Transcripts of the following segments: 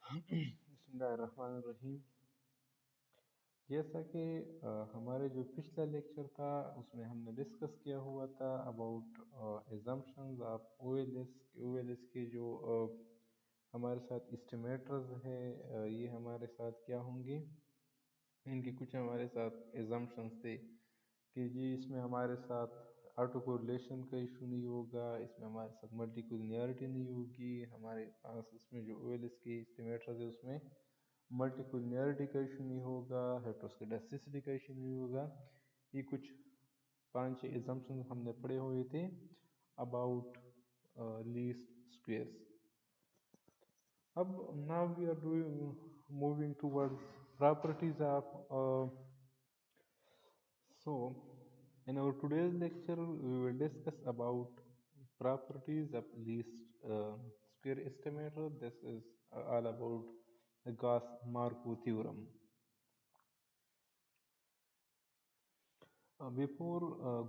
बिस्मिल्लाहिर्रहमानिर्रहीम। जैसा कि हमारे जो पिछला लेक्चर था उसमें हमने डिस्कस किया हुआ था अबाउट एजम्पशंस ऑफ ओएलएस के जो हमारे साथ एस्टिमेटर्स है, ये हमारे साथ क्या होंगे, इनके कुछ हमारे साथ एजम्पशंस थे कि जी इसमें हमारे साथ ऑटो कोरिलेशन का इशू नहीं होगा, इसमें हमारे साथ मल्टीकुलिनियरिटी नहीं होगी, हमारे पास इसमें जो ओएलएस के एस्टिमेटर्स है उसमें मल्टीकुलिनियरिटी का इशू नहीं होगा, हेट्रोस्केडास्टिसिटी का इशू नहीं होगा। ये कुछ 5-6 एजम्पशन हमने पढ़े हुए थे अबाउट लीस्ट स्क्वेयर्स। अब now we are doing moving towards properties of in our today's lecture we will discuss about properties of least square estimator. This is all about the Gauss-Markov theorem. Before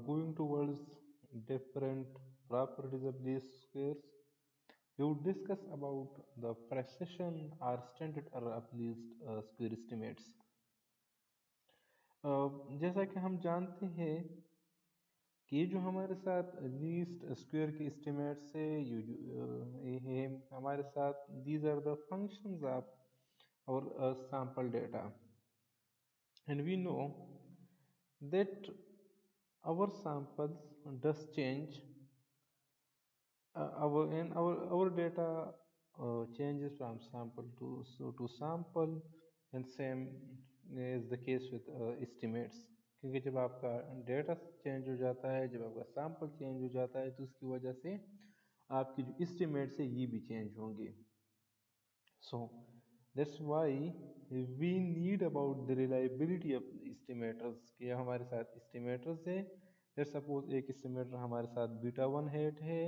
going towards different properties of least squares, we would discuss about the precision or standard error of least square estimates. जैसा कि हम जानते हैं कि ये जो हमारे साथ लीस्ट स्क्वायर के एस्टिमेट से ये है हमारे साथ, these are the functions of our sample data, and we know that our samples does change, our data changes from sample to sample, and same is the case with estimates. क्योंकि जब आपका data change हो जाता है, जब आपका sample change हो जाता है, तो उसकी वजह से आपकी जो एस्टिमेट्स है ये भी चेंज होंगे. So that's why we need about the reliability of estimators. कि हमारे साथ एस्टिमेटर्स है, लेट्स सपोज एक एस्टिमेटर हमारे साथ बीटा 1 हेट है,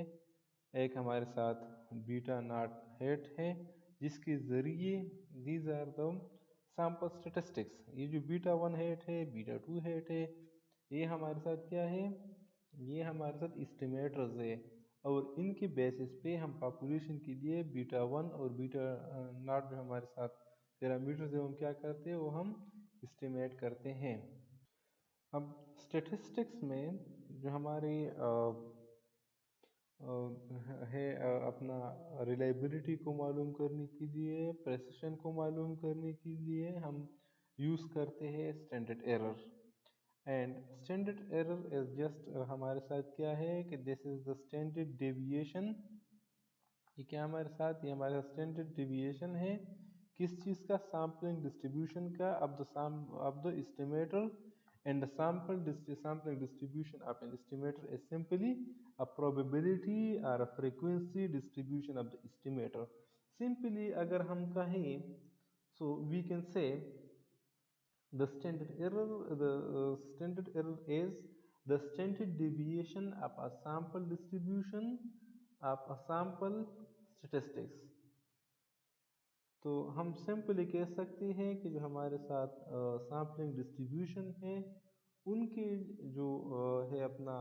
एक हमारे साथ बीटा नॉट हेट है, जिसके ज़रिए these are the sample statistics. ये जो बीटा 1 हेट है, बीटा 2 हेट है, ये हमारे साथ क्या है, ये हमारे साथ एस्टिमेटर्स है, और इनके बेसिस पे हम पॉपुलेशन के लिए बीटा 1 और बीटा नॉट जो हमारे साथ पैरामीटर्स है हम क्या करते हैं, वो हम एस्टिमेट करते हैं. अब स्टेटिस्टिक्स में जो हमारी है अपना रिलायबिलिटी को मालूम करने के लिए, प्रेसिशन को मालूम करने के लिए हम यूज़ करते हैं standard error. And standard error is just हमारे साथ क्या है कि this is the standard deviation. ये क्या हमारे साथ, ये हमारे साथ स्टैंडर्ड डेविएशन है किस चीज़ का, सैम्पलिंग डिस्ट्रीब्यूशन का of the estimator, and the sampling distribution of an estimator is simply a probability or a frequency distribution of the estimator. Simply अगर हम कहें, so we can say the standard error is the standard deviation of a sample distribution of a sample statistics. तो हम simply कह सकते हैं कि जो हमारे साथ सैम्पलिंग डिस्ट्रीब्यूशन है, उनके जो है अपना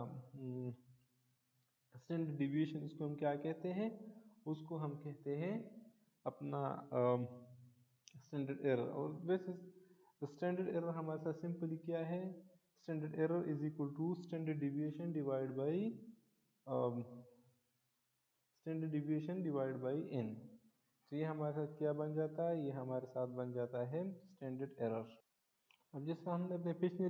स्टैंडर्ड डिविएशन, उसको हम क्या कहते हैं, उसको हम कहते हैं अपना स्टैंडर्ड एरर. और वैसे स्टैंडर्ड एरर हमारे साथ सिंपली क्या है, standard error is equal to standard deviation divide by n. तो ये हमारे साथ क्या बन जाता है, ये हमारे साथ बन जाता है स्टैंडर्ड एरर. अब जैसा हमने अपने पिछले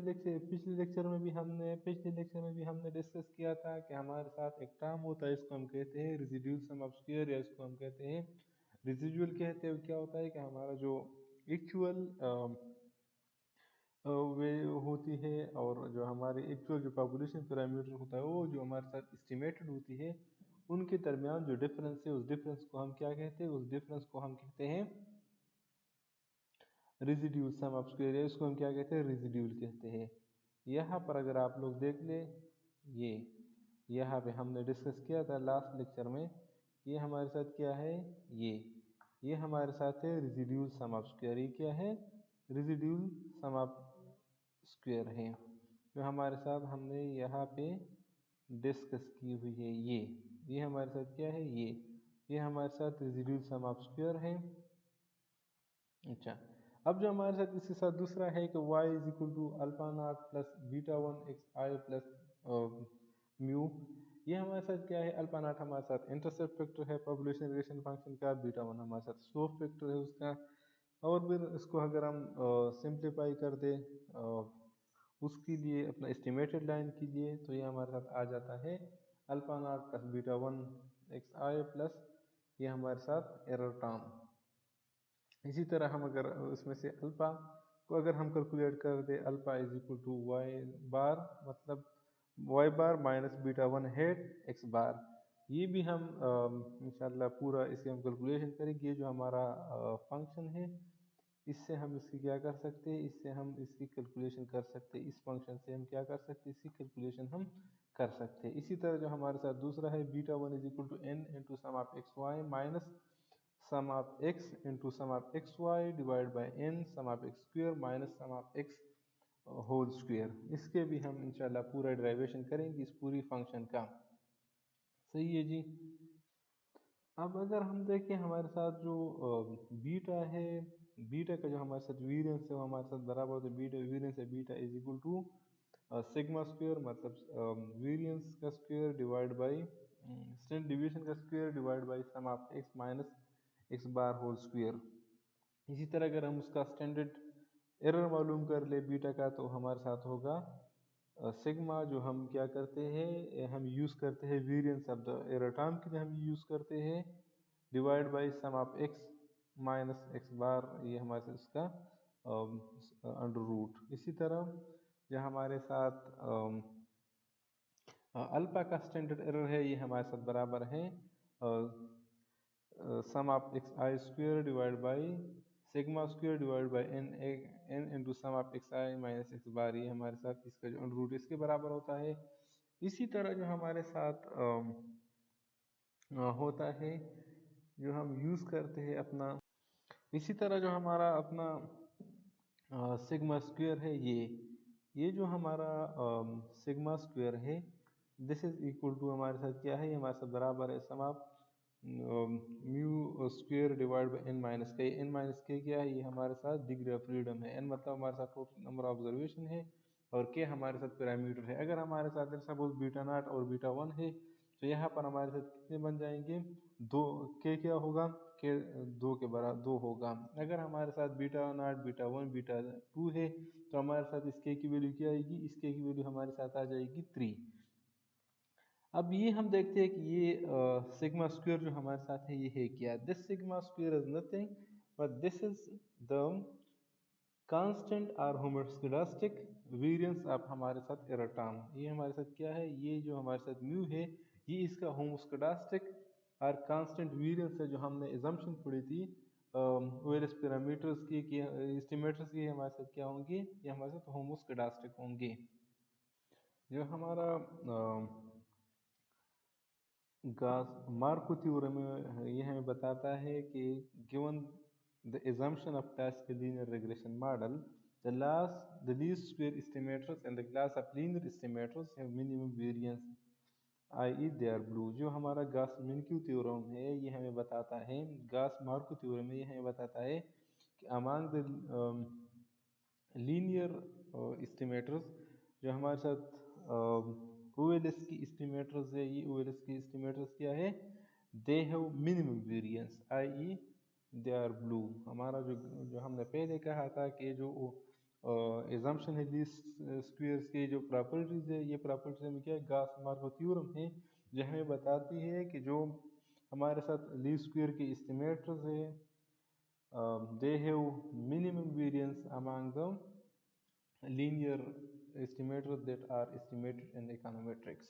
लेक्चर में भी हमने डिस्कस किया था कि हमारे साथ एक टर्म होता है, इसको हम कहते हैं रेसिड्यूल सम ऑफ स्क्वायर, या इसको हम कहते हैं रेसिड्यूल. कहते हैं क्या होता है कि हमारा जो एक्चुअल वे होती है, और जो हमारे एक्चुअल जो पॉपुलेशन पैरामीटर होता है, वो जो हमारे साथ एस्टिमेटेड होती है, उनके दरमियान जो डिफरेंस है, उस डिफरेंस को हम क्या कहते हैं, उस डिफरेंस को हम कहते हैं रेसिड्यूल सम ऑफ स्क्वायर, है इसको हम क्या कहते हैं, रेसिड्यूल कहते हैं. यहाँ पर अगर आप लोग देख ले, ये यहाँ पे हमने डिस्कस किया था लास्ट लेक्चर में, ये हमारे साथ क्या है, ये हमारे साथ है रेसिड्यूल सम ऑफ स्क्वायर. ये क्या है, रेसिड्यूल सम ऑफ स्क्वायर है, जो हमारे साथ हमने यहाँ पे डिस्कस की हुई है. ये हमारे साथ क्या है, ये हमारे साथ रेसिड्यूल सम ऑफ स्क्वायर है. अच्छा, अब जो हमारे साथ इसके साथ दूसरा है कि y is equal to alpha naught plus beta one x I plus mu. ये हमारे साथ क्या है, अल्फा नॉट हमारे साथ इंटरसेप्ट फैक्टर है पॉपुलेशन रिलेशन फंक्शन का, बीटा वन हमारे साथ स्लोप फैक्टर है उसका। और फिर इसको अगर हम सिंप्लीफाई कर दें उसके लिए अपना एस्टिमेटेड लाइन के लिए, तो ये हमारे साथ आ जाता है alpha naught plus beta one x आई प्लस ये हमारे साथ एरर टर्म। इसी तरह हम अगर इसमें से अल्फा को अगर हम कैलकुलेट कर दे, alpha is equal to Y bar मतलब Y bar minus beta one hat X bar. ये भी हम इंशाल्लाह पूरा इसके हम कैलकुलेशन करेंगे। ये जो हमारा फंक्शन है इससे हम इसकी क्या कर सकते हैं, इससे हम इसकी कैलकुलेशन कर सकते हैं, इस फंक्शन से हम क्या कर सकते हैं, इसकी कैलकुलेशन हम कर सकते हैं। इसी तरह जो हमारे साथ दूसरा है beta one is equal to n into sum of x y minus sum of x into sum of x y divide by n sum of x square minus sum of x whole square. इसके भी हम इंशाल्लाह पूरा derivation करेंगे इस पूरी function का। सही है जी। अब अगर हम देखें हमारे साथ जो बीटा है, बीटा का जो हमारे साथ वेरिएंस है वो हमारे साथ बराबर होता है बीटा वेरिएंस है beta is equal to sigma square मतलब वेरिएंस का square divide by standard division का square divide by sum of X minus X bar whole square. इसी तरह अगर हम उसका स्टैंडर्ड एरर मालूम कर ले बीटा का, तो हमारे साथ होगा सिग्मा जो हम क्या करते हैं, हम यूज़ करते हैं variance of the error term के लिए हम यूज़ करते हैं divide by sum of X minus X bar, ये हमारे साथ इसका अंडर रूट। इसी तरह जो हमारे साथ अल्फा का स्टैंडर्ड एरर है ये हमारे साथ बराबर है sum of X I square divide by sigma square divide by N into sum of X I minus X bar, ये हमारे साथ इसका जो अंडर रूट इसके बराबर होता है। इसी तरह जो हमारे साथ होता है जो हम यूज़ करते हैं अपना, इसी तरह जो हमारा अपना सिग्मा स्क्वेयर है ये जो हमारा सिग्मा स्क्वेयर है दिस इज इक्वल टू हमारे साथ क्या है, ये हमारे साथ बराबर है sum of mu square divide by N minus K. N minus K क्या है, ये हमारे साथ डिग्री ऑफ फ्रीडम है। एन मतलब हमारे साथ टोटल नंबर ऑफ ऑब्जर्वेशन है और के हमारे साथ पैरामीटर है। अगर हमारे साथ सपोज बीटा नॉट और बीटा वन है तो यहाँ पर हमारे साथ कितने बन जाएंगे, दो। के क्या होगा, के दो के बराबर दो होगा। अगर हमारे साथ beta not beta one beta two है तो हमारे साथ इस के की वैल्यू क्या आएगी, इस के की वैल्यू हमारे साथ आ जाएगी 3। अब ये हम देखते हैं कि ये सिग्मा स्क्वायर जो हमारे साथ है ये है क्या, this sigma square is nothing but this is the constant और होमोस्केडास्टिक वेरिएंस ऑफ हमारे साथ एरर टर्म। ये हमारे साथ क्या है, ये जो हमारे साथ म्यू है ये इसका होमोस्केडास्टिक और कांस्टेंट वेरिएंस है जो हमने एजम्पशन पढ़ी थी वेरियस पैरामीटर्स की कि एस्टिमेटर्स की हमारे साथ क्या होंगे, ये हमारे साथ होमोस्केडास्टिक होंगे। जो हमारा मार्को थ्योरम ये हमें बताता है कि given the assumption of classical linear regression model, the least square estimators and the class of linear estimators have minimum variance, i.e. they are blue। जो हमारा गास मिन्क्यू थ्योरम है ये हमें बताता है, गास मार्को थ्योरम ये हमें बताता है कि among the लीनियर एस्टिमेटर्स जो हमारे साथ ओएलएस की एस्टिमेटर्स है, ये ओएलएस की एस्टिमेटर्स क्या है, they have minimum variance i.e. They are BLUE. हमारा जो जो हमने पहले कहा था कि जो एजम्पशन है लीस्ट स्क्वेयर्स की जो प्रॉपर्टीज है, ये प्रॉपर्टीज में क्या है, गास मार्को थ्योरम है जो हमें बताती है कि जो हमारे साथ लीस्ट स्क्वेयर की एस्टिमेटर्स है they have minimum variance among the linear estimators that are estimated in econometrics।